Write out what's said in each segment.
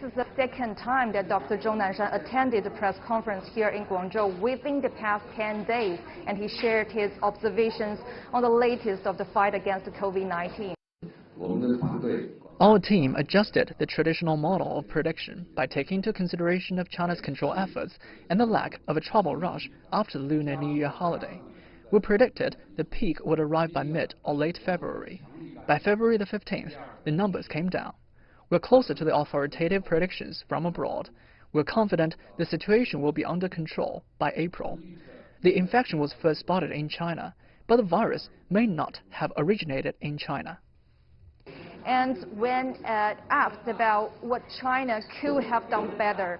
is the second time that Dr. Zhong Nanshan attended the press conference here in Guangzhou within the past 10 days, and he shared his observations on the latest of the fight against COVID-19. Our team adjusted the traditional model of prediction by taking into consideration of China's control efforts and the lack of a travel rush after the Lunar New Year holiday. We predicted the peak would arrive by mid or late February. By February the 15th, the numbers came down. We're closer to the authoritative predictions from abroad. We're confident the situation will be under control by April. The infection was first spotted in China, but the virus may not have originated in China. And when asked about what China could have done better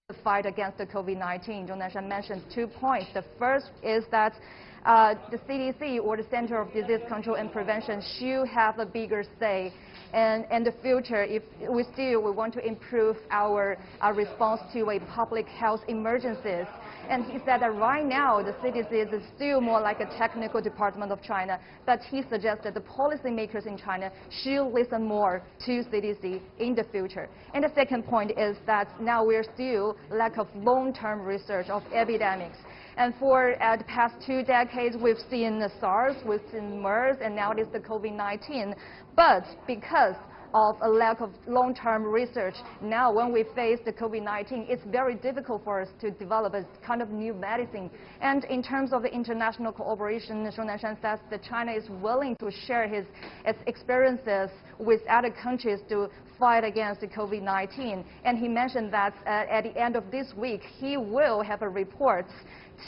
to fight against the COVID-19, Zhong Nanshan mentioned 2 points. The first is that the CDC, or the Center of Disease Control and Prevention, should have a bigger say in the future if we want to improve our response to a public health emergencies. And he said that right now the CDC is still more like a technical department of China, but he suggested the policymakers in China should listen more to CDC in the future. And the second point is that now we're still lack of long-term research of epidemics. And for the past 2 decades, we've seen the SARS, we've seen MERS, and now it is the COVID-19. But because of a lack of long-term research, now when we face the COVID-19, it's very difficult for us to develop a kind of new medicine. And in terms of the international cooperation, Zhong Nanshan says that China is willing to share its experiences with other countries to fight against the COVID-19. And he mentioned that at the end of this week, he will have a report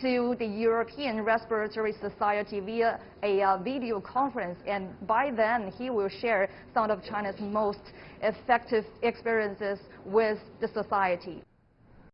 to the European Respiratory Society via a video conference, and by then he will share some of China's most effective experiences with the society.